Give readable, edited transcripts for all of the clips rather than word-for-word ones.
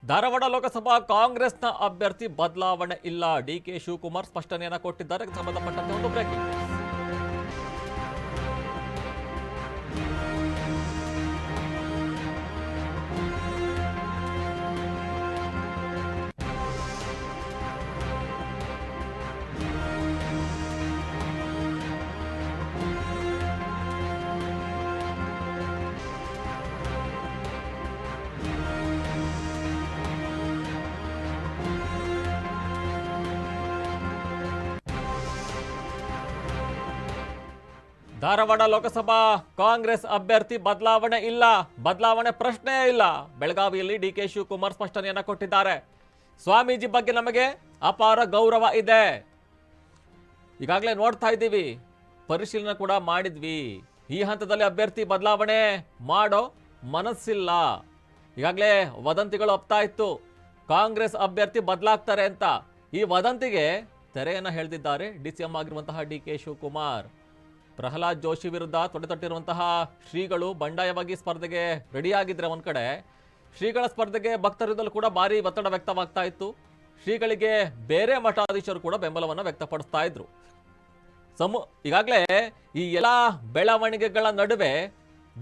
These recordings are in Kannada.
ಧಾರವಾಡ ಲೋಕಸಭಾ ಕಾಂಗ್ರೆಸ್ನ ಅಭ್ಯರ್ಥಿ ಬದಲಾವಣೆ ಇಲ್ಲ. ಡಿಕೆ ಶಿವಕುಮಾರ್ ಸ್ಪಷ್ಟನೆಯನ್ನ ಕೊಟ್ಟಿದ್ದಾರೆ. ಸಂಬಂಧಪಟ್ಟಂತೆ ಒಂದು ಬ್ರೇಕಿಂಗ್ ನ್ಯೂಸ್. ಧಾರವಾಡ ಲೋಕಸಭಾ ಕಾಂಗ್ರೆಸ್ ಅಭ್ಯರ್ಥಿ ಬದಲಾವಣೆ ಇಲ್ಲ, ಬದಲಾವಣೆ ಪ್ರಶ್ನೆಯೇ ಇಲ್ಲ. ಬೆಳಗಾವಿಯಲ್ಲಿ ಡಿಕೆ ಶಿವಕುಮಾರ್ ಸ್ಪಷ್ಟನೆಯನ್ನ ಕೊಟ್ಟಿದ್ದಾರೆ. ಸ್ವಾಮೀಜಿ ಬಗ್ಗೆ ನಮಗೆ ಅಪಾರ ಗೌರವ ಇದೆ. ಈಗಾಗಲೇ ನೋಡ್ತಾ ಇದ್ದೀವಿ, ಪರಿಶೀಲನೆ ಕೂಡ ಮಾಡಿದ್ವಿ. ಈ ಹಂತದಲ್ಲಿ ಅಭ್ಯರ್ಥಿ ಬದಲಾವಣೆ ಮಾಡೋ ಮನಸ್ಸಿಲ್ಲ. ಈಗಾಗಲೇ ವದಂತಿಗಳು ಹಬ್ತಾ ಇತ್ತು, ಕಾಂಗ್ರೆಸ್ ಅಭ್ಯರ್ಥಿ ಬದಲಾಗ್ತಾರೆ ಅಂತ. ಈ ವದಂತಿಗೆ ತೆರೆಯನ್ನ ಎಳೆದಿದ್ದಾರೆ ಡಿಸಿಎಂ ಆಗಿರುವಂತಹ ಡಿಕೆ ಶಿವಕುಮಾರ್. ಪ್ರಹ್ಲಾದ್ ಜೋಶಿ ವಿರುದ್ಧ ತೊಡೆತಟ್ಟಿರುವಂತಹ ಶ್ರೀಗಳು ಬಂಡಾಯವಾಗಿ ಸ್ಪರ್ಧೆಗೆ ರೆಡಿಯಾಗಿದ್ರೆ ಒಂದ್ ಕಡೆ, ಶ್ರೀಗಳ ಸ್ಪರ್ಧೆಗೆ ಭಕ್ತರಿಂದಲೂ ಕೂಡ ಭಾರಿ ಒತ್ತಡ ವ್ಯಕ್ತವಾಗ್ತಾ ಇತ್ತು. ಶ್ರೀಗಳಿಗೆ ಬೇರೆ ಮಠಾಧೀಶರು ಕೂಡ ಬೆಂಬಲವನ್ನು ವ್ಯಕ್ತಪಡಿಸ್ತಾ ಇದ್ರು. ಈಗಾಗಲೇ ಈ ಎಲ್ಲ ಬೆಳವಣಿಗೆಗಳ ನಡುವೆ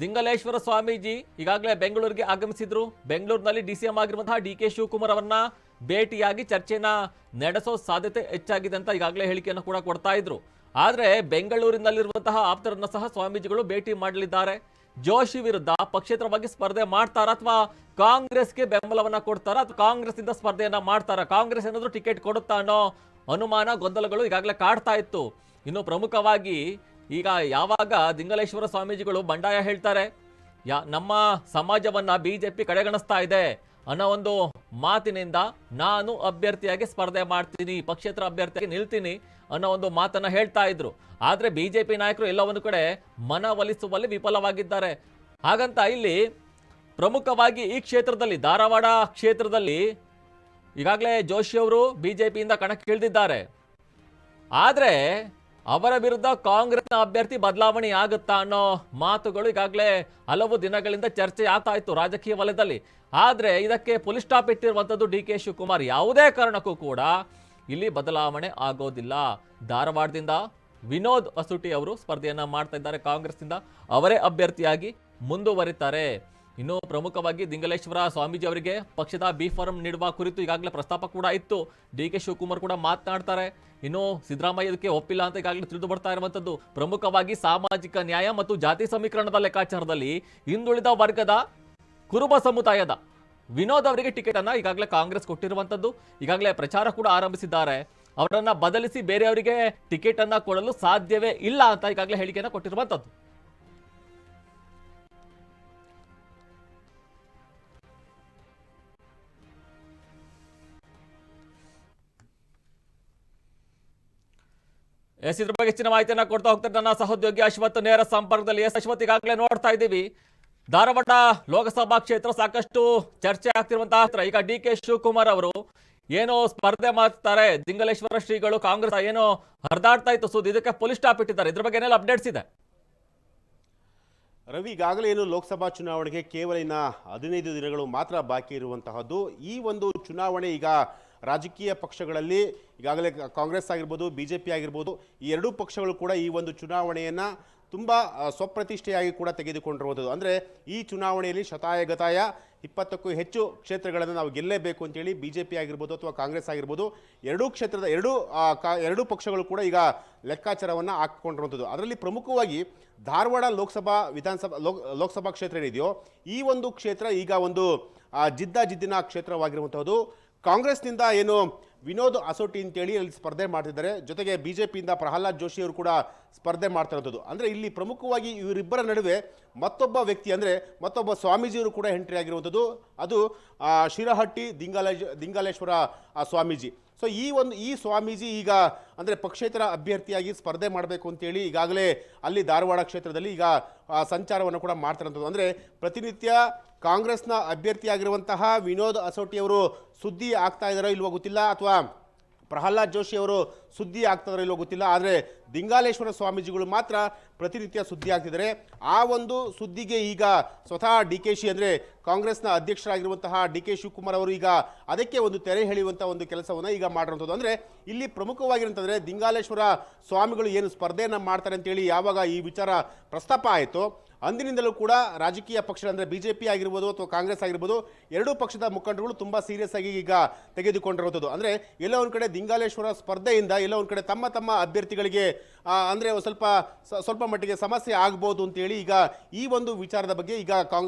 ದಿಂಗಲೇಶ್ವರ ಸ್ವಾಮೀಜಿ ಈಗಾಗಲೇ ಬೆಂಗಳೂರಿಗೆ ಆಗಮಿಸಿದ್ರು. ಬೆಂಗಳೂರಿನಲ್ಲಿ ಡಿಸಿಎಂ ಆಗಿರುವಂತಹ ಡಿಕೆ ಶಿವಕುಮಾರ್ ಅವರನ್ನ ಭೇಟಿಯಾಗಿ ಚರ್ಚೆನ ನಡೆಸೋ ಸಾಧ್ಯತೆ ಹೆಚ್ಚಾಗಿದೆ ಅಂತ ಈಗಾಗಲೇ ಹೇಳಿಕೆಯನ್ನು ಕೂಡ ಕೊಡ್ತಾ ಇದ್ರು. ಆದ್ರೆ ಬೆಂಗಳೂರಿನಲ್ಲಿರುವಂತಹ ಆಪ್ತರನ್ನ ಸಹ ಸ್ವಾಮೀಜಿಗಳು ಭೇಟಿ ಮಾಡಲಿದ್ದಾರೆ. ಜೋಶಿ ವಿರುದ್ಧ ಪಕ್ಷೇತರವಾಗಿ ಸ್ಪರ್ಧೆ ಮಾಡ್ತಾರ ಅಥವಾ ಕಾಂಗ್ರೆಸ್ಗೆ ಬೆಂಬಲವನ್ನ ಕೊಡ್ತಾರ ಅಥವಾ ಕಾಂಗ್ರೆಸ್ ಇಂದ ಸ್ಪರ್ಧೆಯನ್ನ ಮಾಡ್ತಾರ, ಕಾಂಗ್ರೆಸ್ ಏನಾದ್ರೂ ಟಿಕೆಟ್ ಕೊಡುತ್ತಾ ಅನ್ನೋ ಅನುಮಾನ, ಗೊಂದಲಗಳು ಈಗಾಗಲೇ ಕಾಡ್ತಾ ಇತ್ತು. ಇನ್ನು ಪ್ರಮುಖವಾಗಿ ಈಗ ಯಾವಾಗ ದಿಂಗಲೇಶ್ವರ ಸ್ವಾಮೀಜಿಗಳು ಬಂಡಾಯ ಹೇಳ್ತಾರೆ, ನಮ್ಮ ಸಮಾಜವನ್ನ ಬಿಜೆಪಿ ಕಡೆಗಣಿಸ್ತಾ ಇದೆ ಅನ್ನೋ ಒಂದು ಮಾತಿನಿಂದ ನಾನು ಅಭ್ಯರ್ಥಿಯಾಗಿ ಸ್ಪರ್ಧೆ ಮಾಡ್ತೀನಿ, ಪಕ್ಷೇತರ ಅಭ್ಯರ್ಥಿಯಾಗಿ ನಿಲ್ತೀನಿ ಅನ್ನೋ ಒಂದು ಮಾತನ್ನ ಹೇಳ್ತಾ ಇದ್ರು. ಆದ್ರೆ ಬಿಜೆಪಿ ನಾಯಕರು ಎಲ್ಲ ಒಂದು ಕಡೆ ಮನವೊಲಿಸುವಲ್ಲಿ ವಿಫಲವಾಗಿದ್ದಾರೆ. ಹಾಗಂತ ಇಲ್ಲಿ ಪ್ರಮುಖವಾಗಿ ಈ ಕ್ಷೇತ್ರದಲ್ಲಿ, ಧಾರವಾಡ ಕ್ಷೇತ್ರದಲ್ಲಿ ಈಗಾಗಲೇ ಜೋಶಿ ಅವರು ಬಿಜೆಪಿಯಿಂದ ಕಣಕ್ಕಿಳಿದಿದ್ದಾರೆ. ಆದ್ರೆ ಅವರ ವಿರುದ್ಧ ಕಾಂಗ್ರೆಸ್ನ ಅಭ್ಯರ್ಥಿ ಬದಲಾವಣೆ ಆಗುತ್ತಾ ಅನ್ನೋ ಮಾತುಗಳು ಈಗಾಗಲೇ ಹಲವು ದಿನಗಳಿಂದ ಚರ್ಚೆ ಆಗ್ತಾ ಇತ್ತು ರಾಜಕೀಯ ವಲಯದಲ್ಲಿ. ಆದ್ರೆ ಇದಕ್ಕೆ ಪುಲಿ ಸ್ಟಾಪ್ ಇಟ್ಟಿರುವಂತದ್ದು ಡಿಕೆ ಶಿವಕುಮಾರ್. ಯಾವುದೇ ಕಾರಣಕ್ಕೂ ಕೂಡ ಇಲ್ಲಿ ಬದಲಾವಣೆ ಆಗೋದಿಲ್ಲ. ಧಾರವಾಡದಿಂದ ವಿನೋದ್ ಅಸುಟಿ ಅವರು ಸ್ಪರ್ಧೆಯನ್ನ ಮಾಡ್ತಾ ಇದ್ದಾರೆ. ಕಾಂಗ್ರೆಸ್ನಿಂದ ಅವರೇ ಅಭ್ಯರ್ಥಿಯಾಗಿ ಮುಂದುವರಿತಾರೆ. ಇನ್ನು ಪ್ರಮುಖವಾಗಿ ದಿಂಗಲೇಶ್ವರ ಸ್ವಾಮೀಜಿ ಅವರಿಗೆ ಪಕ್ಷದ ಬಿ ಫಾರಂ ನೀಡುವ ಕುರಿತು ಈಗಾಗಲೇ ಪ್ರಸ್ತಾಪ ಕೂಡ ಇತ್ತು. ಡಿಕೆ ಶಿವಕುಮಾರ್ ಕೂಡ ಮಾತನಾಡ್ತಾರೆ. ಇನ್ನು ಸಿದ್ದರಾಮಯ್ಯ ಇದಕ್ಕೆ ಒಪ್ಪಿಲ್ಲ ಅಂತ ಈಗಾಗಲೇ ತಿಳಿದು ಬರ್ತಾ ಇರುವಂತದ್ದು. ಪ್ರಮುಖವಾಗಿ ಸಾಮಾಜಿಕ ನ್ಯಾಯ ಮತ್ತು ಜಾತಿ ಸಮೀಕರಣದ ಲೆಕ್ಕಾಚಾರದಲ್ಲಿ ಹಿಂದುಳಿದ ವರ್ಗದ ಕುರುಬ ಸಮುದಾಯದ ವಿನೋದ್ ಅವರಿಗೆ ಟಿಕೆಟ್ ಅನ್ನ ಈಗಾಗಲೇ ಕಾಂಗ್ರೆಸ್ ಕೊಟ್ಟಿರುವಂತದ್ದು. ಈಗಾಗಲೇ ಪ್ರಚಾರ ಕೂಡ ಆರಂಭಿಸಿದ್ದಾರೆ. ಅವರನ್ನ ಬದಲಿಸಿ ಬೇರೆಯವರಿಗೆ ಟಿಕೆಟ್ ಅನ್ನ ಕೊಡಲು ಸಾಧ್ಯವೇ ಇಲ್ಲ ಅಂತ ಈಗಾಗಲೇ ಹೇಳಿಕೆಯನ್ನ ಕೊಟ್ಟಿರುವಂತದ್ದು. ಇದ್ರ ಬಗ್ಗೆ ಹೆಚ್ಚಿನ ಮಾಹಿತಿಯನ್ನ ಕೊಡ್ತಾ ಹೋಗ್ತಾರೆ ನನ್ನ ಸಹೋದ್ಯೋಗಿ ಅಶ್ವಥ್ ನೇರ ಸಂಪರ್ಕದಲ್ಲಿ. ಅಶ್ವಥ್, ಈಗಾಗಲೇ ನೋಡ್ತಾ ಇದ್ದೀವಿ ಧಾರವಾಡ ಲೋಕಸಭಾ ಕ್ಷೇತ್ರ ಸಾಕಷ್ಟು ಚರ್ಚೆ ಆಗ್ತಿರುವಂತಹ, ಈಗ ಡಿ ಕೆ ಶಿವಕುಮಾರ್ ಅವರು ಏನೋ ಸ್ಪರ್ಧೆ ಮಾಡ್ತಾರೆ, ದಿಂಗಲೇಶ್ವರ ಶ್ರೀಗಳು ಕಾಂಗ್ರೆಸ್ ಏನೋ ಹರಿದಾಡ್ತಾ ಇತ್ತು ಸುದ್ದಿ, ಇದಕ್ಕೆ ಪೊಲೀಸ್ ಸ್ಟಾಪ್ ಇಟ್ಟಿದ್ದಾರೆ. ಇದ್ರ ಬಗ್ಗೆ ಏನೆಲ್ಲ ಅಪ್ಡೇಟ್ಸ್ ಇದೆ? ರವಿ, ಈಗಾಗಲೇ ಏನು ಲೋಕಸಭಾ ಚುನಾವಣೆಗೆ ಕೇವಲ ಇನ್ನ 15 ದಿನಗಳು ಮಾತ್ರ ಬಾಕಿ ಇರುವಂತಹದ್ದು. ಈ ಒಂದು ಚುನಾವಣೆ ಈಗ ರಾಜಕೀಯ ಪಕ್ಷಗಳಲ್ಲಿ ಈಗಾಗಲೇ ಕಾಂಗ್ರೆಸ್ ಆಗಿರ್ಬೋದು, ಬಿಜೆಪಿ ಆಗಿರ್ಬೋದು, ಈ ಎರಡೂ ಪಕ್ಷಗಳು ಕೂಡ ಈ ಒಂದು ಚುನಾವಣೆಯನ್ನ ತುಂಬ ಸ್ವಪ್ರತಿಷ್ಠೆಯಾಗಿ ಕೂಡ ತೆಗೆದುಕೊಂಡಿರುವಂಥದ್ದು. ಅಂದರೆ ಈ ಚುನಾವಣೆಯಲ್ಲಿ ಶತಾಯಗತಾಯ 20ಕ್ಕೂ ಹೆಚ್ಚು ಕ್ಷೇತ್ರಗಳನ್ನು ನಾವು ಗೆಲ್ಲೇಬೇಕು ಅಂತೇಳಿ ಬಿಜೆಪಿ ಆಗಿರ್ಬೋದು ಅಥವಾ ಕಾಂಗ್ರೆಸ್ ಆಗಿರ್ಬೋದು ಎರಡೂ ಪಕ್ಷಗಳು ಕೂಡ ಈಗ ಲೆಕ್ಕಾಚಾರವನ್ನು ಹಾಕಿಕೊಂಡಿರುವಂಥದ್ದು. ಅದರಲ್ಲಿ ಪ್ರಮುಖವಾಗಿ ಧಾರವಾಡ ಲೋಕಸಭಾ ಕ್ಷೇತ್ರ ಏನಿದೆಯೋ ಈ ಒಂದು ಕ್ಷೇತ್ರ ಈಗ ಒಂದು ಜಿದ್ದಿನ ಕ್ಷೇತ್ರವಾಗಿರುವಂಥದ್ದು. ಕಾಂಗ್ರೆಸ್ನಿಂದ ಏನು ವಿನೋದ್ ಅಸೋಟಿ ಅಂತೇಳಿ ಅಲ್ಲಿ ಸ್ಪರ್ಧೆ ಮಾಡ್ತಿದ್ದಾರೆ. ಜೊತೆಗೆ ಬಿಜೆಪಿಯಿಂದ ಪ್ರಹ್ಲಾದ್ ಜೋಶಿ ಅವರು ಕೂಡ ಸ್ಪರ್ಧೆ ಮಾಡ್ತಾ ಇರೋದು. ಅಂದರೆ ಇಲ್ಲಿ ಪ್ರಮುಖವಾಗಿ ಇವರಿಬ್ಬರ ನಡುವೆ ಮತ್ತೊಬ್ಬ ವ್ಯಕ್ತಿ, ಅಂದರೆ ಮತ್ತೊಬ್ಬ ಸ್ವಾಮೀಜಿಯವರು ಕೂಡ ಎಂಟ್ರಿ ಆಗಿರುವಂಥದ್ದು. ಅದು ಶಿರಹಟ್ಟಿ ದಿಂಗಾಲೇಶ್ವರ ಸ್ವಾಮೀಜಿ. ಸೊ ಈ ಸ್ವಾಮೀಜಿ ಈಗ ಅಂದರೆ ಪಕ್ಷೇತರ ಅಭ್ಯರ್ಥಿಯಾಗಿ ಸ್ಪರ್ಧೆ ಮಾಡಬೇಕು ಅಂತೇಳಿ ಈಗಾಗಲೇ ಅಲ್ಲಿ ಧಾರವಾಡ ಕ್ಷೇತ್ರದಲ್ಲಿ ಈಗ ಸಂಚಾರವನ್ನು ಕೂಡ ಮಾಡ್ತಾರಂಥದ್ದು. ಅಂದರೆ ಪ್ರತಿನಿತ್ಯ ಕಾಂಗ್ರೆಸ್ನ ಅಭ್ಯರ್ಥಿಯಾಗಿರುವಂತಹ ವಿನೋದ್ ಅಸೋಟಿ ಅವರು ಸುದ್ದಿ ಆಗ್ತಾ ಇದ್ದಾರೋ ಇಲ್ವೋ ಗೊತ್ತಿಲ್ಲ, ಅಥವಾ ಪ್ರಹ್ಲಾದ್ ಜೋಶಿ ಅವರು ಸುದ್ದಿ ಆಗ್ತದಾರೋ ಇಲ್ಲೋ ಗೊತ್ತಿಲ್ಲ, ಆದರೆ ದಿಂಗಾಲೇಶ್ವರ ಸ್ವಾಮೀಜಿಗಳು ಮಾತ್ರ ಪ್ರತಿನಿತ್ಯ ಸುದ್ದಿ ಆಗ್ತಿದ್ದಾರೆ. ಆ ಒಂದು ಸುದ್ದಿಗೆ ಈಗ ಸ್ವತಃ ಡಿ ಕೆ ಶಿ ಅಂದರೆ ಕಾಂಗ್ರೆಸ್ನ ಅಧ್ಯಕ್ಷರಾಗಿರುವಂತಹ ಡಿ ಕೆ ಶಿವಕುಮಾರ್ ಅವರು ಈಗ ಅದಕ್ಕೆ ಒಂದು ತೆರೆ ಎಳೆಯುವಂಥ ಒಂದು ಕೆಲಸವನ್ನು ಈಗ ಮಾಡಿರುವಂಥದ್ದು. ಅಂದರೆ ಇಲ್ಲಿ ಪ್ರಮುಖವಾಗಿರುವಂತಂದರೆ ದಿಂಗಾಲೇಶ್ವರ ಸ್ವಾಮಿಗಳು ಏನು ಸ್ಪರ್ಧೆಯನ್ನು ಮಾಡ್ತಾರೆ ಅಂತೇಳಿ ಯಾವಾಗ ಈ ವಿಚಾರ ಪ್ರಸ್ತಾಪ ಆಯಿತು ಅಂದಿನಿಂದಲೂ ಕೂಡ ರಾಜಕೀಯ ಪಕ್ಷ ಅಂದರೆ ಬಿಜೆಪಿ ಆಗಿರ್ಬೋದು ಅಥವಾ ಕಾಂಗ್ರೆಸ್ ಆಗಿರ್ಬೋದು ಎರಡೂ ಪಕ್ಷದ ಮುಖಂಡರುಗಳು ತುಂಬ ಸೀರಿಯಸ್ ಆಗಿ ಈಗ ತೆಗೆದುಕೊಂಡಿರುವಂಥದ್ದು. ಅಂದರೆ ಎಲ್ಲೋ ಒಂದು ಕಡೆ ದಿಂಗಾಲೇಶ್ವರ ಸ್ಪರ್ಧೆಯಿಂದ ಎಲ್ಲೋ ಒಂದು ಕಡೆ ತಮ್ಮ ಅಭ್ಯರ್ಥಿಗಳಿಗೆ ಅಂದರೆ ಸ್ವಲ್ಪ ಮಟ್ಟಿಗೆ ಸಮಸ್ಯೆ ಆಗ್ಬೋದು ಅಂತೇಳಿ ಈಗ ಈ ಒಂದು ವಿಚಾರದ ಬಗ್ಗೆ ಈಗ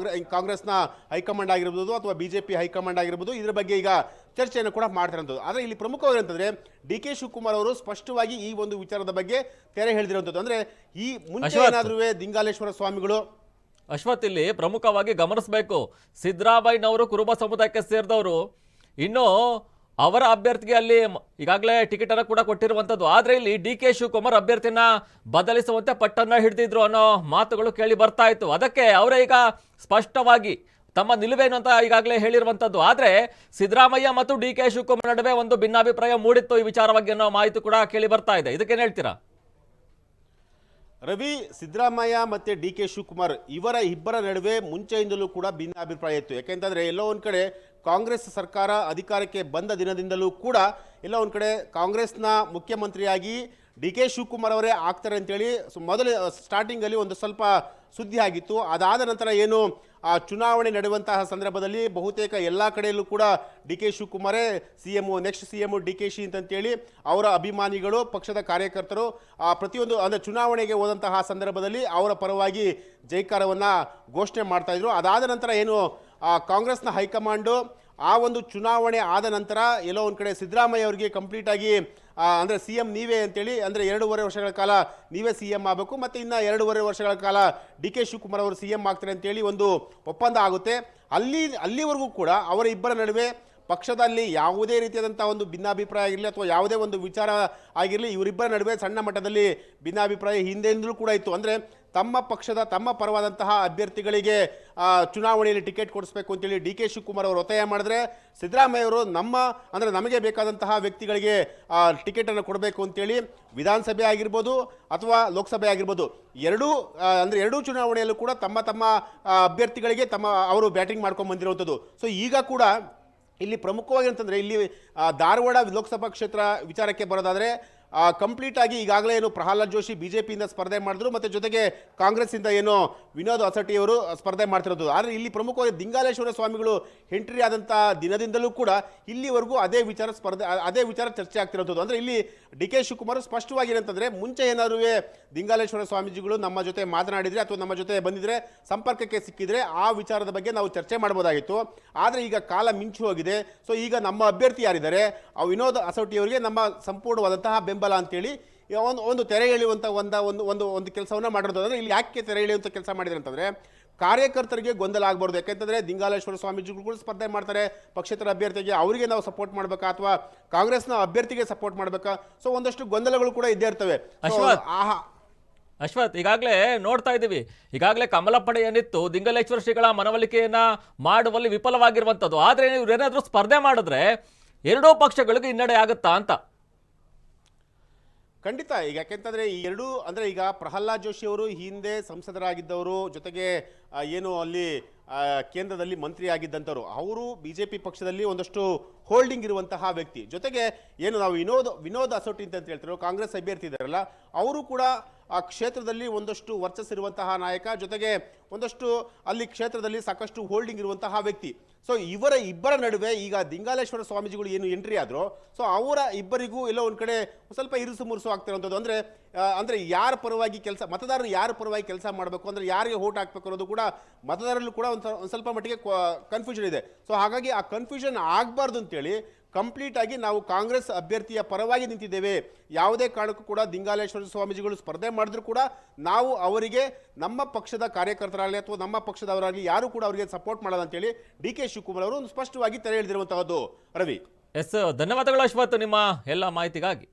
ಕಾಂಗ್ರೆಸ್ನ ಹೈಕಮಾಂಡ್ ಆಗಿರ್ಬೋದು ಅಥವಾ ಬಿಜೆಪಿ ಹೈಕಮಾಂಡ್ ಆಗಿರ್ಬೋದು ಇದರ ಬಗ್ಗೆ ಈಗ ಚರ್ಚೆಯನ್ನು ಕೂಡ ಮಾಡ್ತಿರೋಂಥದ್ದು. ಆದರೆ ಇಲ್ಲಿ ಪ್ರಮುಖವಾಗಿರುವಂತಂದ್ರೆ ಡಿ ಕೆ ಶಿವಕುಮಾರ್ ಅವರು ಸ್ಪಷ್ಟವಾಗಿ ಈ ಒಂದು ವಿಚಾರದ ಬಗ್ಗೆ ತೆರೆ ಹೇಳಿದಿರುವಂಥದ್ದು. ಅಂದ್ರೆ ಈ ಮುಂಚೆ ಏನಾದ್ರೂ ದಿಂಗಾಲೇಶ್ವರ ಸ್ವಾಮಿಗಳು ಅಶ್ವಥ್ ಇಲ್ಲಿ ಪ್ರಮುಖವಾಗಿ ಗಮನಿಸಬೇಕು, ಸಿದ್ದರಾಮಯ್ಯನವರು ಕುರುಬ ಸಮುದಾಯಕ್ಕೆ ಸೇರಿದವರು, ಇನ್ನು ಅವರ ಅಭ್ಯರ್ಥಿಗೆ ಅಲ್ಲಿ ಈಗಾಗಲೇ ಟಿಕೆಟ್ ಅನ್ನು ಕೂಡ ಕೊಟ್ಟಿರುವಂತದ್ದು. ಆದ್ರೆ ಇಲ್ಲಿ ಡಿ ಕೆ ಶಿವಕುಮಾರ್ ಅಭ್ಯರ್ಥಿನ ಬದಲಿಸುವಂತೆ ಪಟ್ಟನ್ನ ಹಿಡಿದಿದ್ರು ಅನ್ನೋ ಮಾತುಗಳು ಕೇಳಿ ಬರ್ತಾ ಇತ್ತು. ಅದಕ್ಕೆ ಅವರೇ ಈಗ ಸ್ಪಷ್ಟವಾಗಿ ತಮ್ಮ ನಿಲುವೇನು ಅಂತ ಈಗಾಗಲೇ ಹೇಳಿರುವಂತದ್ದು. ಆದ್ರೆ ಸಿದ್ದರಾಮಯ್ಯ ಮತ್ತು ಡಿ ಕೆ ಶಿವಕುಮಾರ್ ನಡುವೆ ಒಂದು ಭಿನ್ನಾಭಿಪ್ರಾಯ ಮೂಡಿತ್ತು ಈ ವಿಚಾರವಾಗಿ ಅನ್ನೋ ಮಾಹಿತಿ ಕೂಡ ಕೇಳಿ ಬರ್ತಾ ಇದೆ. ಇದಕ್ಕೇನು ಹೇಳ್ತೀರಾ ರವಿ? ಸಿದ್ದರಾಮಯ್ಯ ಮತ್ತೆ ಡಿ ಕೆ ಶಿವಕುಮಾರ್ ಇವರ ಇಬ್ಬರ ನಡುವೆ ಮುಂಚೆಯಿಂದಲೂ ಕೂಡ ಭಿನ್ನಾಭಿಪ್ರಾಯ ಇತ್ತು. ಯಾಕೆಂತಂದ್ರೆ ಎಲ್ಲೋ ಒಂದ್ ಕಡೆ ಕಾಂಗ್ರೆಸ್ ಸರ್ಕಾರ ಅಧಿಕಾರಕ್ಕೆ ಬಂದ ದಿನದಿಂದಲೂ ಕೂಡ ಎಲ್ಲ ಒಂದ್ ಕಡೆ ಕಾಂಗ್ರೆಸ್ನ ಮುಖ್ಯಮಂತ್ರಿಯಾಗಿ ಡಿ ಕೆ ಶಿವಕುಮಾರ್ ಅವರೇ ಆಗ್ತಾರೆ ಅಂತೇಳಿ ಮೊದಲು ಸ್ಟಾರ್ಟಿಂಗಲ್ಲಿ ಒಂದು ಸ್ವಲ್ಪ ಸುದ್ದಿ ಆಗಿತ್ತು. ಅದಾದ ನಂತರ ಏನು ಚುನಾವಣೆ ನಡೆಯುವಂತಹ ಸಂದರ್ಭದಲ್ಲಿ ಬಹುತೇಕ ಎಲ್ಲ ಕಡೆಯಲ್ಲೂ ಕೂಡ ಡಿ ಕೆ ಶಿವಕುಮಾರೇ next C M D K Shi ಅಂತೇಳಿ ಅವರ ಅಭಿಮಾನಿಗಳು ಪಕ್ಷದ ಕಾರ್ಯಕರ್ತರು ಪ್ರತಿಯೊಂದು ಅಂದರೆ ಚುನಾವಣೆಗೆ ಹೋದಂತಹ ಸಂದರ್ಭದಲ್ಲಿ ಅವರ ಪರವಾಗಿ ಜೈಕಾರವನ್ನು ಘೋಷಣೆ ಮಾಡ್ತಾ ಇದ್ರು. ಅದಾದ ನಂತರ ಏನು ಕಾಂಗ್ರೆಸ್ನ ಹೈಕಮಾಂಡು ಆ ಒಂದು ಚುನಾವಣೆ ಆದ ನಂತರ ಎಲ್ಲೋ ಒಂದು ಕಡೆ ಸಿದ್ದರಾಮಯ್ಯ ಅವರಿಗೆ ಕಂಪ್ಲೀಟಾಗಿ ಅಂದರೆ ಸಿ ಎಂ ನೀವೇ ಅಂತೇಳಿ ಅಂದರೆ 2.5 ವರ್ಷಗಳ ಕಾಲ ನೀವೇ ಸಿ ಎಂ ಆಗಬೇಕು ಮತ್ತು ಇನ್ನು 2.5 ವರ್ಷಗಳ ಕಾಲ ಡಿ ಕೆ ಶಿವಕುಮಾರ್ ಅವರು ಸಿ ಎಂ ಆಗ್ತಾರೆ ಅಂತೇಳಿ ಒಂದು ಒಪ್ಪಂದ ಆಗುತ್ತೆ. ಅಲ್ಲಿವರೆಗೂ ಕೂಡ ಅವರ ಇಬ್ಬರ ನಡುವೆ ಪಕ್ಷದಲ್ಲಿ ಯಾವುದೇ ರೀತಿಯಾದಂಥ ಒಂದು ಭಿನ್ನಾಭಿಪ್ರಾಯ ಆಗಿರಲಿ ಅಥವಾ ಯಾವುದೇ ಒಂದು ವಿಚಾರ ಆಗಿರಲಿ ಇವರಿಬ್ಬರ ನಡುವೆ ಸಣ್ಣ ಮಟ್ಟದಲ್ಲಿ ಭಿನ್ನಾಭಿಪ್ರಾಯ ಹಿಂದೆಂದಲೂ ಕೂಡ ಇತ್ತು. ಅಂದರೆ ತಮ್ಮ ಪಕ್ಷದ ತಮ್ಮ ಪರವಾದಂತಹ ಅಭ್ಯರ್ಥಿಗಳಿಗೆ ಚುನಾವಣೆಯಲ್ಲಿ ಟಿಕೆಟ್ ಕೊಡಿಸ್ಬೇಕು ಅಂತೇಳಿ ಡಿ ಕೆ ಶಿವಕುಮಾರ್ ಅವರು ಒತ್ತಾಯ ಮಾಡಿದ್ರೆ ಸಿದ್ದರಾಮಯ್ಯ ಅವರು ನಮಗೆ ಬೇಕಾದಂತಹ ವ್ಯಕ್ತಿಗಳಿಗೆ ಟಿಕೆಟನ್ನು ಕೊಡಬೇಕು ಅಂತೇಳಿ ವಿಧಾನಸಭೆ ಆಗಿರ್ಬೋದು ಅಥವಾ ಲೋಕಸಭೆ ಆಗಿರ್ಬೋದು ಎರಡೂ ಚುನಾವಣೆಯಲ್ಲೂ ಕೂಡ ತಮ್ಮ ಅಭ್ಯರ್ಥಿಗಳಿಗೆ ಅವರು ಬ್ಯಾಟಿಂಗ್ ಮಾಡ್ಕೊಂಡು ಬಂದಿರುವಂಥದ್ದು. ಸೊ ಈಗ ಕೂಡ ಇಲ್ಲಿ ಪ್ರಮುಖವಾಗಿ ಅಂತಂದರೆ ಇಲ್ಲಿ ಧಾರವಾಡ ಲೋಕಸಭಾ ಕ್ಷೇತ್ರ ವಿಚಾರಕ್ಕೆ ಬರೋದಾದರೆ ಕಂಪ್ಲೀಟ್ ಆಗಿ ಈಗಾಗಲೇ ಏನು ಪ್ರಹ್ಲಾದ್ ಜೋಶಿ ಬಿಜೆಪಿಯಿಂದ ಸ್ಪರ್ಧೆ ಮಾಡಿದ್ರು ಮತ್ತು ಜೊತೆಗೆ ಕಾಂಗ್ರೆಸ್ಸಿಂದ ಏನು ವಿನೋದ್ ಅಸಟಿ ಅವರು ಸ್ಪರ್ಧೆ ಮಾಡ್ತಿರೋದು. ಆದರೆ ಇಲ್ಲಿ ಪ್ರಮುಖವಾಗಿ ದಿಂಗಾಲೇಶ್ವರ ಸ್ವಾಮಿಗಳು ಎಂಟ್ರಿ ಆದಂಥ ದಿನದಿಂದಲೂ ಕೂಡ ಇಲ್ಲಿವರೆಗೂ ಅದೇ ವಿಚಾರ ಚರ್ಚೆ ಆಗ್ತಿರೋದು. ಅಂದರೆ ಇಲ್ಲಿ ಡಿ ಕೆ ಶಿವಕುಮಾರ್ ಸ್ಪಷ್ಟವಾಗಿ ಏನಂತಂದರೆ ಮುಂಚೆ ಏನಾದರೂ ದಿಂಗಾಲೇಶ್ವರ ಸ್ವಾಮೀಜಿಗಳು ನಮ್ಮ ಜೊತೆ ಮಾತನಾಡಿದರೆ ಅಥವಾ ನಮ್ಮ ಜೊತೆ ಬಂದಿದ್ರೆ ಸಂಪರ್ಕಕ್ಕೆ ಸಿಕ್ಕಿದ್ರೆ ಆ ವಿಚಾರದ ಬಗ್ಗೆ ನಾವು ಚರ್ಚೆ ಮಾಡ್ಬೋದಾಗಿತ್ತು. ಆದರೆ ಈಗ ಕಾಲ ಮಿಂಚು ಹೋಗಿದೆ. ಸೊ ಈಗ ನಮ್ಮ ಅಭ್ಯರ್ಥಿ ಯಾರಿದ್ದಾರೆ ವಿನೋದ್ ಅಸೌಟಿ ಅವರಿಗೆ ನಮ್ಮ ಸಂಪೂರ್ಣವಾದಂತಹ ಬೆಂಬಲ ಅಂತೇಳಿ ಒಂದು ತೆರೆ ಎಳೆಯುವಂಥ ಒಂದು ಕೆಲಸವನ್ನು ಮಾಡಿರೋದು. ಅಂದರೆ ಇಲ್ಲಿ ಯಾಕೆ ತೆರೆ ಎಳೆಯುವಂಥ ಕೆಲಸ ಮಾಡಿದ್ರೆ ಅಂತಂದರೆ ಕಾರ್ಯಕರ್ತರಿಗೆ ಗೊಂದಲ ಆಗಬಾರ್ದು. ಯಾಕೆಂತಂದರೆ ದಿಂಗಾಲೇಶ್ವರ ಸ್ವಾಮೀಜಿಗಳು ಸ್ಪರ್ಧೆ ಮಾಡ್ತಾರೆ ಪಕ್ಷೇತರ ಅಭ್ಯರ್ಥಿಗೆ, ಅವರಿಗೆ ನಾವು ಸಪೋರ್ಟ್ ಮಾಡಬೇಕಾ ಅಥವಾ ಕಾಂಗ್ರೆಸ್ನ ಅಭ್ಯರ್ಥಿಗೆ ಸಪೋರ್ಟ್ ಮಾಡಬೇಕಾ? ಸೊ ಒಂದಷ್ಟು ಗೊಂದಲಗಳು ಕೂಡ ಇದ್ದೇ ಇರ್ತವೆ. ಅಶ್ವಥ್, ಈಗಾಗಲೇ ನೋಡ್ತಾ ಇದ್ದೀವಿ, ಈಗಾಗಲೇ ಕಮಲ ಪಡೆ ಏನಿತ್ತು ದಿಂಗಲೇಶ್ವರ ಶ್ರೀಗಳ ಮನವೊಲಿಕೆಯನ್ನ ಮಾಡುವಲ್ಲಿ ವಿಫಲವಾಗಿರುವಂಥದ್ದು. ಆದರೆ ಇವ್ರೇನಾದ್ರೂ ಸ್ಪರ್ಧೆ ಮಾಡಿದ್ರೆ ಎರಡೂ ಪಕ್ಷಗಳಿಗೆ ಹಿನ್ನಡೆ ಆಗುತ್ತಾ ಅಂತ? ಖಂಡಿತ. ಈಗ ಯಾಕೆಂತಂದರೆ ಈ ಎರಡೂ ಅಂದರೆ ಈಗ ಪ್ರಹ್ಲಾದ್ ಜೋಶಿ ಅವರು ಹಿಂದೆ ಸಂಸದರಾಗಿದ್ದವರು, ಜೊತೆಗೆ ಏನು ಅಲ್ಲಿ ಕೇಂದ್ರದಲ್ಲಿ ಮಂತ್ರಿ ಆಗಿದ್ದಂಥವ್ರು, ಅವರು ಬಿಜೆಪಿ ಪಕ್ಷದಲ್ಲಿ ಒಂದಷ್ಟು ಹೋಲ್ಡಿಂಗ್ ಇರುವಂತಹ ವ್ಯಕ್ತಿ. ಜೊತೆಗೆ ಏನು ನಾವು ವಿನೋದ್ ಅಸೋಟಿ ಅಂತ ಹೇಳ್ತಾರೆ ಕಾಂಗ್ರೆಸ್ ಅಭ್ಯರ್ಥಿ ಇದ್ದಾರಲ್ಲ, ಅವರು ಕೂಡ ಆ ಕ್ಷೇತ್ರದಲ್ಲಿ ಒಂದಷ್ಟು ವರ್ಚಸ್ಸಿರುವಂತಹ ನಾಯಕ, ಜೊತೆಗೆ ಒಂದಷ್ಟು ಅಲ್ಲಿ ಕ್ಷೇತ್ರದಲ್ಲಿ ಸಾಕಷ್ಟು ಹೋಲ್ಡಿಂಗ್ ಇರುವಂತಹ ವ್ಯಕ್ತಿ. ಸೊ ಇಬ್ಬರ ನಡುವೆ ಈಗ ದಿಂಗಾಲೇಶ್ವರ ಸ್ವಾಮೀಜಿಗಳು ಏನು ಎಂಟ್ರಿ ಆದರೂ ಸೊ ಅವರ ಇಬ್ಬರಿಗೂ ಎಲ್ಲೋ ಒಂದು ಕಡೆ ಸ್ವಲ್ಪ ಇರುಸು ಮುರುಸು ಆಗ್ತಿರೋಂಥದ್ದು. ಅಂದರೆ ಯಾರ ಪರವಾಗಿ ಮತದಾರರು ಯಾರ ಪರವಾಗಿ ಕೆಲಸ ಮಾಡಬೇಕು, ಅಂದರೆ ಯಾರಿಗೆ ವೋಟ್ ಹಾಕಬೇಕು ಅನ್ನೋದು ಕೂಡ ಮತದಾರರಲ್ಲೂ ಕೂಡ ಒಂದು ಸ್ವಲ್ಪ ಮಟ್ಟಿಗೆ ಕನ್ಫ್ಯೂಷನ್ ಇದೆ. ಸೊ ಹಾಗಾಗಿ ಆ ಕನ್ಫ್ಯೂಷನ್ ಆಗಬಾರ್ದು ಅಂತೇಳಿ ಕಂಪ್ಲೀಟ್ ಆಗಿ ನಾವು ಕಾಂಗ್ರೆಸ್ ಅಭ್ಯರ್ಥಿಯ ಪರವಾಗಿ ನಿಂತಿದ್ದೇವೆ. ಯಾವುದೇ ಕಾರಣಕ್ಕೂ ಕೂಡ ದಿಂಗಾಲೇಶ್ವರ ಸ್ವಾಮೀಜಿಗಳು ಸ್ಪರ್ಧೆ ಮಾಡಿದ್ರು ಕೂಡ ನಾವು ಅವರಿಗೆ ನಮ್ಮ ಪಕ್ಷದ ಕಾರ್ಯಕರ್ತರಾಗಲಿ ಅಥವಾ ನಮ್ಮ ಪಕ್ಷದವರಾಗಲಿ ಯಾರು ಕೂಡ ಅವರಿಗೆ ಸಪೋರ್ಟ್ ಮಾಡಲ್ಲ ಅಂತೇಳಿ ಡಿ ಕೆ ಶಿವಕುಮಾರ್ ಅವರು ಸ್ಪಷ್ಟವಾಗಿ ತೆರೆ ಎಳೆದಿರುವಂತಹದ್ದು. ರವಿ, ಧನ್ಯವಾದಗಳು ಅಶ್ವಥ್ ನಿಮ್ಮ ಎಲ್ಲ ಮಾಹಿತಿಗಾಗಿ.